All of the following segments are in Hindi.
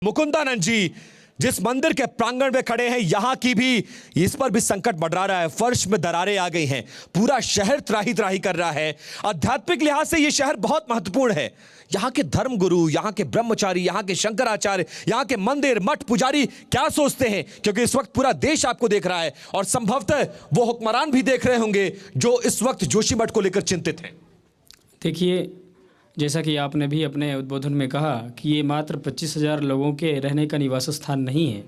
मुकुंदानंद जी जिस मंदिर के प्रांगण में खड़े हैं, यहां की भी इस पर भी संकट मंडरा रहा है। फर्श में दरारें आ गई हैं, पूरा शहर त्राही त्राही कर रहा है। आध्यात्मिक लिहाज से यह शहर बहुत महत्वपूर्ण है। यहां के धर्मगुरु, यहां के ब्रह्मचारी, यहां के शंकराचार्य, यहां के मंदिर मठ पुजारी क्या सोचते हैं, क्योंकि इस वक्त पूरा देश आपको देख रहा है और संभवतः वो हुक्मरान भी देख रहे होंगे जो इस वक्त जोशी मठ को लेकर चिंतित हैं। देखिए, जैसा कि आपने भी अपने उद्बोधन में कहा कि ये मात्र 25,000 लोगों के रहने का निवास स्थान नहीं है।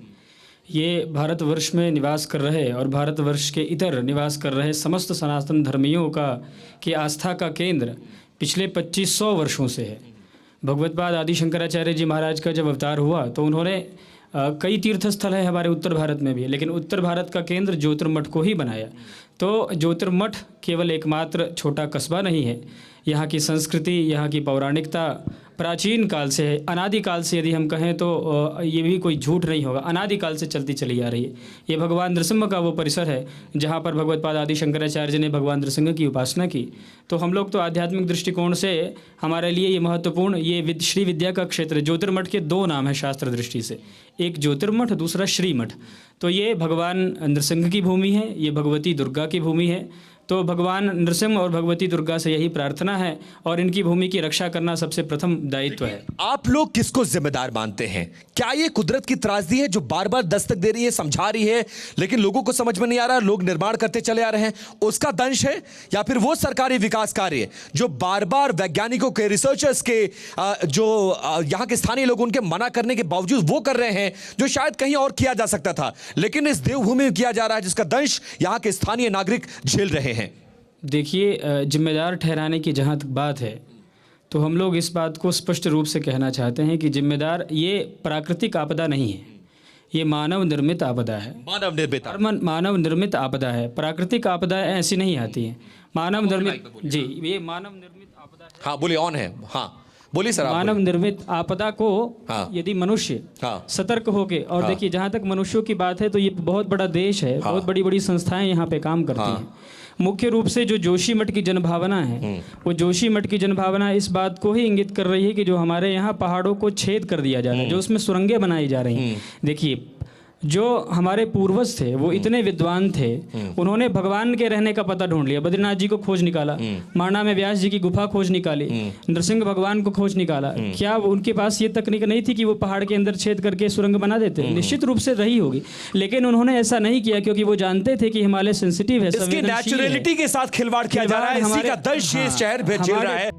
ये भारतवर्ष में निवास कर रहे और भारतवर्ष के इतर निवास कर रहे समस्त सनातन धर्मियों की आस्था का केंद्र पिछले 2500 वर्षों से है। भगवत्पाद आदि शंकराचार्य जी महाराज का जब अवतार हुआ तो उन्होंने कई तीर्थ स्थल है हमारे उत्तर भारत में भी, लेकिन उत्तर भारत का केंद्र ज्योतिर्मठ को ही बनाया। तो ज्योतिर्मठ केवल एकमात्र छोटा कस्बा नहीं है। यहाँ की संस्कृति, यहाँ की पौराणिकता प्राचीन काल से है, अनादिकाल से। यदि हम कहें तो ये भी कोई झूठ नहीं होगा, अनादिकाल से चलती चली आ रही है। ये भगवान नृसिंह का वो परिसर है जहाँ पर भगवत्पाद आदि शंकराचार्य जी ने भगवान नृसिंह की उपासना की। तो हम लोग तो आध्यात्मिक दृष्टिकोण से हमारे लिए ये महत्वपूर्ण, ये श्री विद्या का क्षेत्र। ज्योतिर्मठ के दो नाम है शास्त्र दृष्टि से, एक ज्योतिर्मठ, दूसरा श्रीमठ। तो ये भगवान नृसिंह की भूमि है, ये भगवती दुर्गा की भूमि है। तो भगवान नृसिंह और भगवती दुर्गा से यही प्रार्थना है और इनकी भूमि की रक्षा करना सबसे प्रथम दायित्व है। आप लोग किसको जिम्मेदार मानते हैं? क्या ये कुदरत की त्रासदी है जो बार बार दस्तक दे रही है, समझा रही है, लेकिन लोगों को समझ में नहीं आ रहा, लोग निर्माण करते चले आ रहे हैं, उसका दंश है? या फिर वो सरकारी विकास कार्य जो बार बार वैज्ञानिकों के, रिसर्चर्स के, जो यहाँ के स्थानीय लोग उनके मना करने के बावजूद वो कर रहे हैं जो शायद कहीं और किया जा सकता था, लेकिन इस देवभूमि में किया जा रहा है जिसका दंश यहाँ के स्थानीय नागरिक झेल रहे हैं? देखिए, जिम्मेदार ठहराने की जहाँ तक बात है तो हम लोग इस बात को स्पष्ट रूप से कहना चाहते हैं कि जिम्मेदार ये प्राकृतिक आपदा नहीं है, ये मानव निर्मित आपदा है। मानव निर्मित आपदा है। प्राकृतिक आपदाएं ऐसी नहीं आती हैं, मानव निर्मित। जी, ये मानव निर्मित आपदा है। हाँ बोलिए, ऑन है। हाँ बोलिए सर। मानव निर्मित आपदा को यदि मनुष्य सतर्क होके, और देखिए जहाँ तक मनुष्यों की बात है तो ये बहुत बड़ा देश है, बहुत बड़ी बड़ी संस्थाएं यहाँ पे काम करती हैं। मुख्य रूप से जो जोशी मठ की जनभावना है, वो जोशी मठ की जनभावना इस बात को ही इंगित कर रही है कि जो हमारे यहाँ पहाड़ों को छेद कर दिया जा रहा है, जो उसमें सुरंगें बनाई जा रही हैं। देखिए, जो हमारे पूर्वज थे वो इतने विद्वान थे, उन्होंने भगवान के रहने का पता ढूंढ लिया। बद्रीनाथ जी को खोज निकाला, माणा में व्यास जी की गुफा खोज निकाली, नृसिंह भगवान को खोज निकाला। क्या उनके पास ये तकनीक नहीं थी कि वो पहाड़ के अंदर छेद करके सुरंग बना देते? निश्चित रूप से रही होगी, लेकिन उन्होंने ऐसा नहीं किया क्योंकि वो जानते थे कि हिमालय सेंसिटिव है, इसकी नेचुरलिटी के साथ खिलवाड़ किया जा रहा है। इसी का दंश ये शहर झेल रहा है।